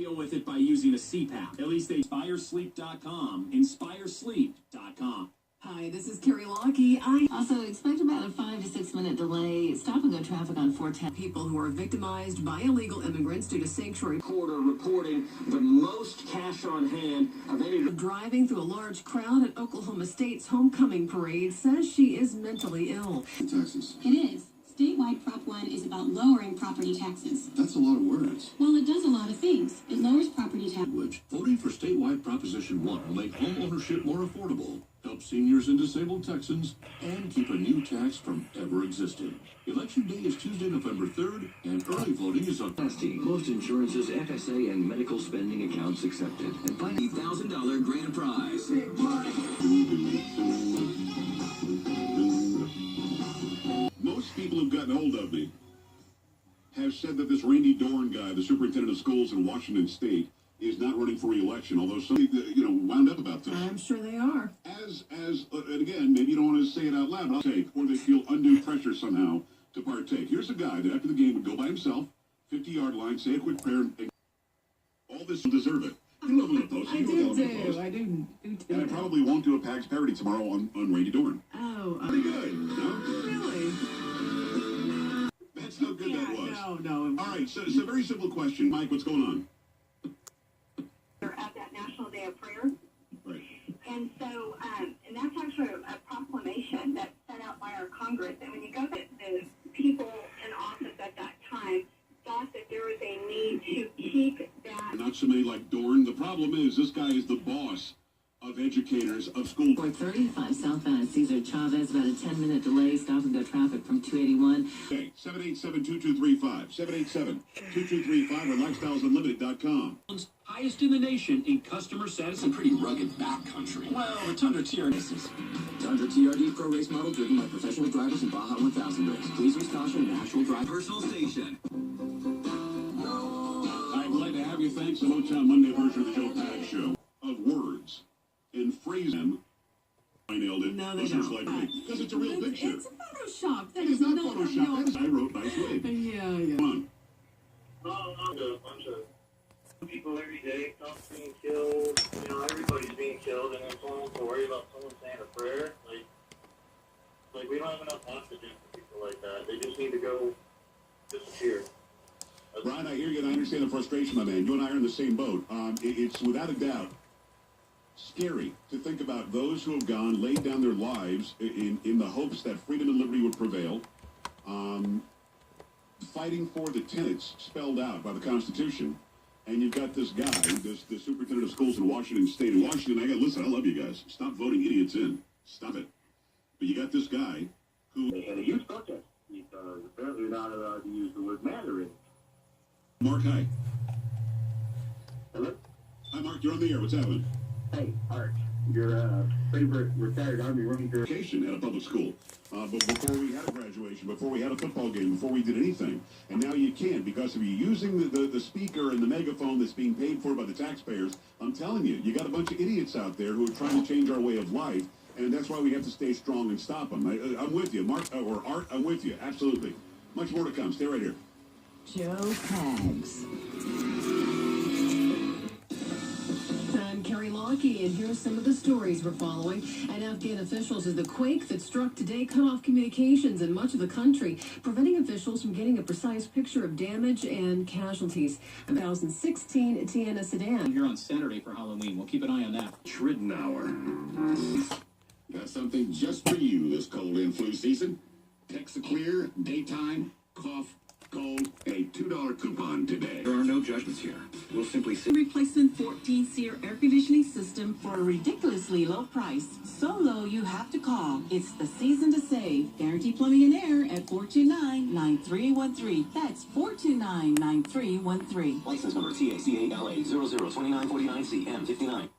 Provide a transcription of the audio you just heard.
deal with it by using a CPAP. At least they InspireSleep.com. InspireSleep.com. Hi, this is Carrie Lockie. I also expect about a 5 to 6 minute delay. Stop and go traffic on 410. People who are victimized by illegal immigrants due to sanctuary Reporter reporting the most cash on hand of any. Driving through a large crowd at Oklahoma State's homecoming parade says she is mentally ill. Taxes. It is. Statewide Prop 1 is about lowering property taxes. That's a lot of words. Well, it does a lot of things. It lowers property tax. Voting for statewide Proposition 1 will make home ownership more affordable, help seniors and disabled Texans, and keep a new tax from ever existing. Election day is Tuesday, November 3rd, and early voting is on Nasty. Most insurances, FSA, and medical spending accounts accepted. And find $1,000 grand prize. Most people who've gotten hold of me have said that this Randy Dorn guy, the superintendent of schools in Washington State, is not running for re-election, although some, wound up about this. I'm sure they are. And again, maybe you don't want to say it out loud, but I'll take, or they feel undue pressure somehow to partake. Here's a guy that after the game would go by himself, 50-yard line, say a quick prayer, and all this will deserve it. You love him in a post. I do too. I do too. And I probably won't do a PAGS parody tomorrow on Randy Dorn. Oh. Pretty good, no? Really? That's how good that was. No. All right, so it's a very simple question. Mike, what's going on? They're at that National Day of Prayer. Right. And so, and that's actually a proclamation that's set out by our Congress. And when you go to the people in office at that time, thought that there was a need to keep that. Not somebody like Dorn. The problem is this guy is the boss of educators of school. 435 southbound at Cesar Chavez, about a 10-minute delay. Stop and go traffic from 281. Okay, 787-2235. 787-2235 or lifestylesunlimited.com. Highest in the nation in customer satisfaction. Pretty rugged backcountry. Well, the Tundra TRD. Tundra TRD Pro Race model driven by professional drivers in Baja 1000 race. Please use caution in actual drive. Personal station. I'd like to have you thanks the Motown Monday version of the Joe Pags Show of words and phrase them. I nailed it. No, they Listeners don't. like me. Because it's a real picture. It's Photoshop. That It's is not not Photoshop. No. That is, I wrote nice way. Yeah. Come on. A bunch of people every day, some being killed, everybody's being killed, and then someone to worry about someone saying a prayer. Like we don't have enough oxygen for people like that. They just need to go disappear. Brian, I hear you and I understand the frustration, my man. You and I are in the same boat. It's without a doubt scary to think about those who have gone, laid down their lives in the hopes that freedom and liberty would prevail, fighting for the tenets spelled out by the Constitution. And you've got this guy, the superintendent of schools in Washington State. In Washington, listen, I love you guys. Stop voting idiots in. Stop it. But you got this guy who... And a huge protest because apparently you're not allowed to use the word Mandarin. Mark, hi. Hello? Hi, Mark. You're on the air. What's happening? Hey, Art. Your favorite retired Army Ranger. Education at a public school. But before we had a graduation, before we had a football game, before we did anything. And now you can't because of you using the speaker and the megaphone that's being paid for by the taxpayers. I'm telling you, you got a bunch of idiots out there who are trying to change our way of life. And that's why we have to stay strong and stop them. I'm with you. Mark, or Art, I'm with you. Absolutely. Much more to come. Stay right here. Joe Pags. I'm Carrie Lockie, and here's some of the stories we're following. And Afghan officials says the quake that struck today cut off communications in much of the country, preventing officials from getting a precise picture of damage and casualties. A 2016 Tiana sedan. Here on Saturday for Halloween. We'll keep an eye on that. Schridenauer. Got something just for you this cold and flu season. Texaclear, daytime, cough, cold, a $2 coupon today. There are no judgments here. We'll simply say Replacement 14-SEER air conditioning system for a ridiculously low price. So low you have to call. It's the season to save. Guarantee Plumbing and Air at 429-9313. That's 429-9313. license number TACALA 002949CM59.